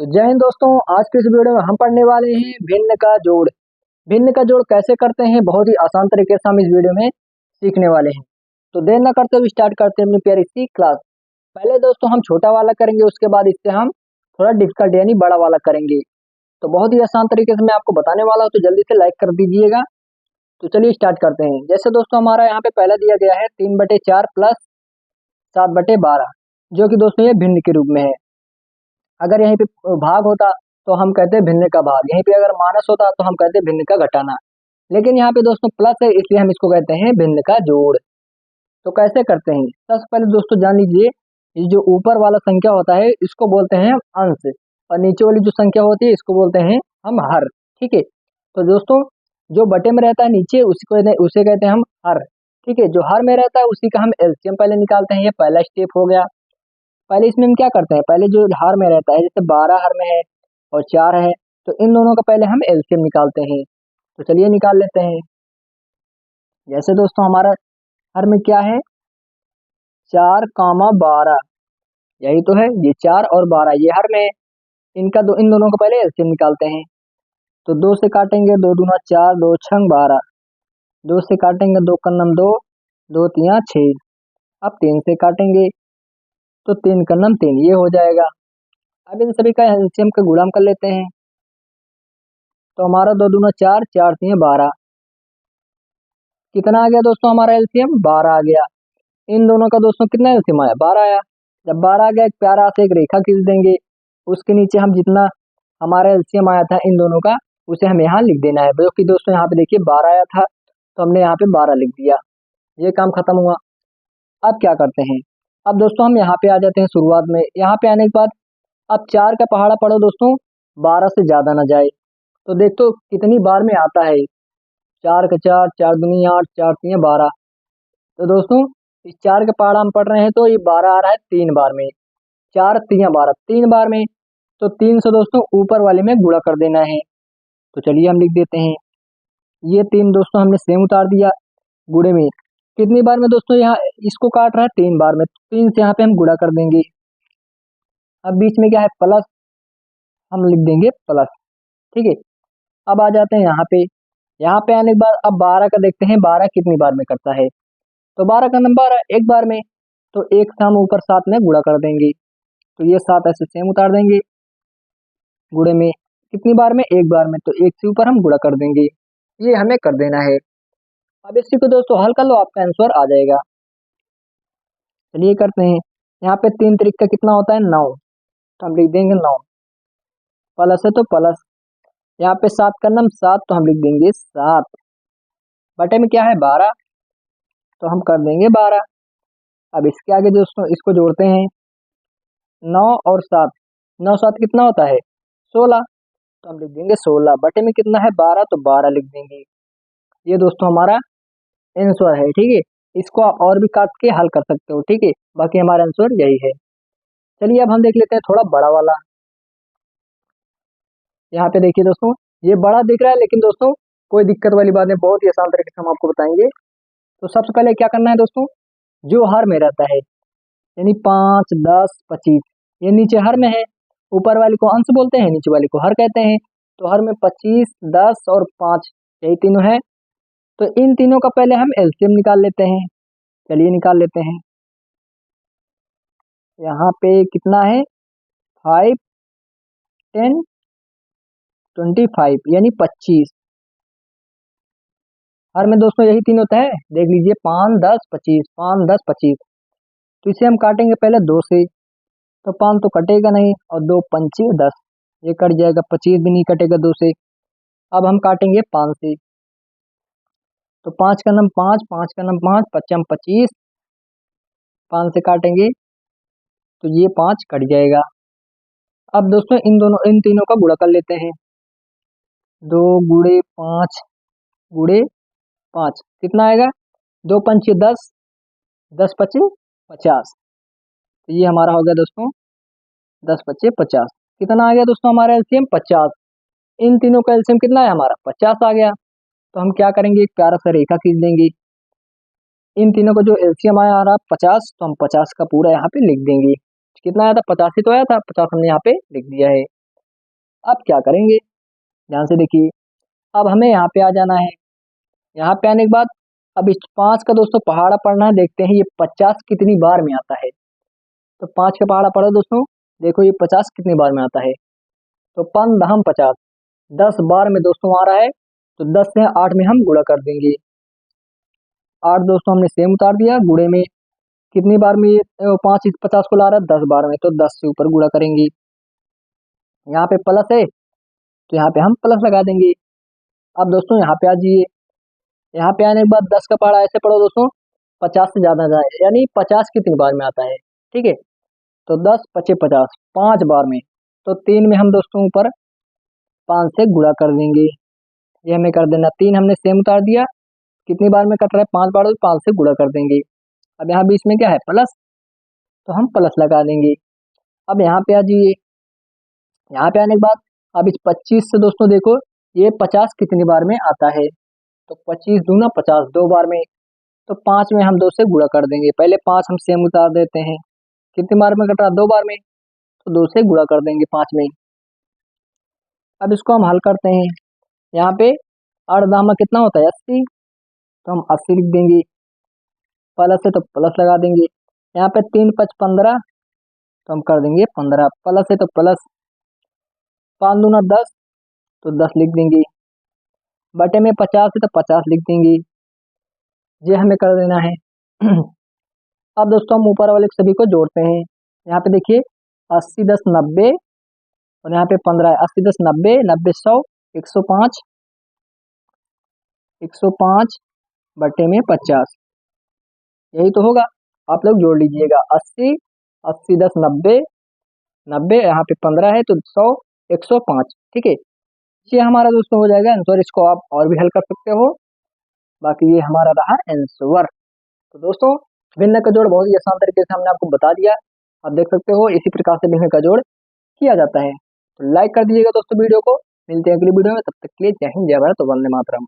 तो जय हिंद दोस्तों। आज के इस वीडियो में हम पढ़ने वाले हैं भिन्न का जोड़। भिन्न का जोड़ कैसे करते हैं, बहुत ही आसान तरीके से हम इस वीडियो में सीखने वाले हैं। तो देर न करते हुए स्टार्ट करते हैं अपनी प्यारी सी क्लास। पहले दोस्तों हम छोटा वाला करेंगे, उसके बाद इससे हम थोड़ा डिफिकल्ट यानी बड़ा वाला करेंगे। तो बहुत ही आसान तरीके से मैं आपको बताने वाला हूँ, तो जल्दी से लाइक कर दीजिएगा। तो चलिए स्टार्ट करते हैं। जैसे दोस्तों हमारा यहाँ पे पहला दिया गया है 3/4 प्लस 7/12, जो कि दोस्तों ये भिन्न के रूप में है। अगर यहीं पे भाग होता तो हम कहते हैं भिन्न का भाग, यहीं पे अगर माइनस होता तो हम कहते हैं भिन्न का घटाना। लेकिन यहाँ पे दोस्तों प्लस है, इसलिए हम इसको कहते हैं भिन्न का जोड़। तो कैसे करते हैं, सबसे पहले दोस्तों जान लीजिए, ये जो ऊपर वाला संख्या होता है इसको बोलते हैं हम अंश, और नीचे वाली जो संख्या होती है इसको बोलते हैं हम हर। ठीक है, तो दोस्तों जो बटे में रहता है नीचे उसे कहते हैं हम हर। ठीक है, जो हर में रहता है उसी का हम एलसीएम पहले निकालते हैं। ये पहला स्टेप हो गया। पहले इसमें हम क्या करते हैं, पहले जो हर में रहता है, जैसे 12 हर में है और 4 है, तो इन दोनों का पहले हम एलसीएम निकालते हैं। तो चलिए निकाल लेते हैं। जैसे दोस्तों हमारा हर में क्या है, 4, 12, यही तो है, ये 4 और 12 ये हर में है। इन दोनों का पहले एलसीएम निकालते हैं। तो 2 से काटेंगे, 2 दूना 4, 2 छंग 12, 2 से काटेंगे, 2 कन्नम 2, 2 तिया 6। अब 3 से काटेंगे तो 3 कन्नम 3, ये हो जाएगा। अब इन सभी का एलसीएम का गुणा कर लेते हैं। तो हमारा 2 दूना 4, 4 तिया 12, कितना आ गया दोस्तों हमारा एलसीएम, 12 आ गया। इन दोनों का दोस्तों कितना एलसीएम आया, 12 आया। जब 12 आ गया, एक प्यारा से एक रेखा खींच देंगे। उसके नीचे हम जितना हमारा एलसीएम आया था इन दोनों का, उसे हम यहाँ लिख देना है। जो कि दोस्तों यहाँ पे देखिए 12 आया था, तो हमने यहाँ पे 12 लिख दिया। ये काम खत्म हुआ। अब क्या करते हैं, अब दोस्तों हम यहाँ पे आ जाते हैं शुरुआत में। यहाँ पे आने के बाद अब 4 का पहाड़ा पढ़ो दोस्तों, 12 से ज्यादा ना जाए। तो देख तो कितनी बार में आता है, 4 का 4, 4 दूनी 8, 4 तिया 12। तो दोस्तों इस 4 का पहाड़ा हम पढ़ रहे हैं, तो ये 12 आ रहा है 3 बार में। 4 तिया 12 3 बार में, तो 3 से दोस्तों ऊपर वाले में गुणा कर देना है। तो चलिए हम लिख देते हैं, ये 3 दोस्तों हमने सेम उतार दिया गुणे में। कितनी बार में दोस्तों, यहाँ इसको काट रहा है 3 बार में, 3 से यहाँ पे हम गुणा कर देंगे। अब बीच में क्या है, प्लस, हम लिख देंगे प्लस। ठीक है, अब आ जाते हैं यहाँ पे। यहाँ पे आने के बाद अब 12 का देखते हैं, 12 कितनी बार में करता है। तो 12 का नंबर है एक बार में, तो एक से हम ऊपर 7 में गुणा कर देंगे। तो ये 7 ऐसे सेम उतार देंगे गुणे में। कितनी बार में, एक बार में, तो एक से ऊपर हम गुणा कर देंगे। ये हमें कर देना है। अब इसी को दोस्तों हल कर लो, आपका आंसर आ जाएगा। चलिए करते हैं। यहाँ पे 3 तरीक का कितना होता है, 9, तो हम लिख देंगे 9। प्लस है तो प्लस, यहाँ पे 7 का नम 7, तो हम लिख देंगे 7। बटे में क्या है 12, तो हम कर देंगे 12। अब इसके आगे दोस्तों इसको जोड़ते हैं, 9 और 7, 9 7 कितना होता है 16, तो हम लिख देंगे 16। बटे में कितना है 12, तो 12 लिख देंगे। ये दोस्तों हमारा आंसर है। ठीक है, इसको आप और भी काट के हल कर सकते हो। ठीक है, बाकी हमारा आंसर यही है। चलिए अब हम देख लेते हैं थोड़ा बड़ा वाला। यहाँ पे देखिए दोस्तों, ये बड़ा दिख रहा है, लेकिन दोस्तों कोई दिक्कत वाली बात नहीं, बहुत ही आसान तरीके से हम आपको बताएंगे। तो सबसे पहले क्या करना है दोस्तों, जो हर में रहता है, यानी 5, 10, 25, ये नीचे हर में है। ऊपर वाले को अंश बोलते हैं, नीचे वाले को हर कहते हैं। तो हर में 25, 10 और 5, यही तीनों है। तो इन तीनों का पहले हम एलसीएम निकाल लेते हैं। चलिए निकाल लेते हैं। यहाँ पे कितना है, 5, 10, 25 यानी 25। हर में दोस्तों यही तीन होता है, देख लीजिए 5, 10, 25, 5, 10, 25। तो इसे हम काटेंगे पहले 2 से, तो 5 तो कटेगा नहीं, और 2 पंचे 10, ये कट जाएगा। 25 भी नहीं कटेगा 2 से। अब हम काटेंगे 5 से, तो 5 का नम 5, 5 का नम 5, 5 25, 5 से काटेंगे तो ये 5 कट जाएगा। अब दोस्तों इन तीनों का गुणा कर लेते हैं। 2 गुणे 5 गुणे 5 कितना आएगा, 2 पंचे 10, 10 पचे 50। तो ये हमारा हो गया दोस्तों 10 पचे 50। कितना आ गया दोस्तों हमारा एलसीएम, 50। इन तीनों का एलसीएम कितना है हमारा, 50 आ गया। तो हम क्या करेंगे, एक प्यारा सा रेखा खींच देंगे। इन तीनों का जो एलसीएम आया आ रहा 50, तो हम 50 का पूरा यहाँ पे लिख देंगे। कितना आया था, 85 तो आया था, 50 हमने यहाँ पे लिख दिया है। अब क्या करेंगे, ध्यान से देखिए। अब हमें यहाँ पे आ जाना है। यहाँ पे आने के बाद अब इस 5 का दोस्तों पहाड़ा पढ़ना है, देखते हैं ये 50 कितनी बार में आता है। तो 5 का पहाड़ा पढ़ो दोस्तों, देखो ये 50 कितनी बार में आता है। तो 5 दहम 50, 10 बार में दोस्तों आ रहा है। तो 10 से 8 में हम गुणा कर देंगे। 8 दोस्तों हमने सेम उतार दिया, गुणे में कितनी बार में ये 5 इस 50 को ला रहा है, 10 बार में, तो 10 से ऊपर गुणा करेंगे। यहाँ पे प्लस है तो यहाँ पे हम प्लस लगा देंगे। अब दोस्तों यहाँ पे आ जाइए। यहाँ पे आने के बाद 10 का पहाड़ा ऐसे पढ़ो दोस्तों, 50 से ज्यादा जाए, यानी 50 कितनी बार में आता है, ठीक है। तो 10 पचे 50, 5 बार में। तो 3 में हम दोस्तों ऊपर 5 से गुणा कर देंगे। ये हमें कर देना, 3 हमने सेम उतार दिया, कितनी बार में कट रहा है, 5 बार, 5 से गुणा कर देंगे। अब यहाँ बीच में क्या है, प्लस, तो हम प्लस लगा देंगे। अब यहाँ पे आ जाइए। यहाँ पे आने के बाद अब इस 25 से दोस्तों देखो ये 50 कितनी बार में आता है। तो 25 दूना 50, 2 बार में। तो 5 में हम 2 से गुणा कर देंगे। पहले 5 हम सेम उतार देते हैं, कितनी बार में कट रहा, 2 बार में। तो 2 से गुणा कर देंगे 5 में। अब इसको हम हल करते हैं। यहाँ पे 8 दामा कितना होता है, 80। तो हम 80 लिख देंगे, प्लस है तो प्लस लगा देंगे। यहाँ पे 3 5 15, तो हम कर देंगे 15, प्लस है तो प्लस, 5 दूना 10, तो 10 लिख देंगे। बटे में 50 है तो 50 लिख देंगे। ये हमें कर देना है। अब दोस्तों हम ऊपर वाले सभी को जोड़ते हैं। यहाँ पे देखिए 80 10 90, और यहाँ पे 15 है। 80 10 90, 90 100, 105, 105 बटे में 50, यही तो होगा। आप लोग जोड़ लीजिएगा, 80 80 10 90, 90 यहाँ पे 15 है तो 100, 105, ठीक है। ये हमारा दोस्तों हो जाएगा आंसर। इसको आप और भी हल कर सकते हो। बाकी ये हमारा रहा आंसर। तो दोस्तों भिन्न का जोड़ बहुत ही आसान तरीके से हमने आपको बता दिया। आप देख सकते हो इसी प्रकार से भिन्न का जोड़ किया जाता है। तो लाइक कर दीजिएगा दोस्तों वीडियो को। मिलते हैं अगली वीडियो में, तब तक के लिए जय हिंद, जय भारत, वंदे मातरम।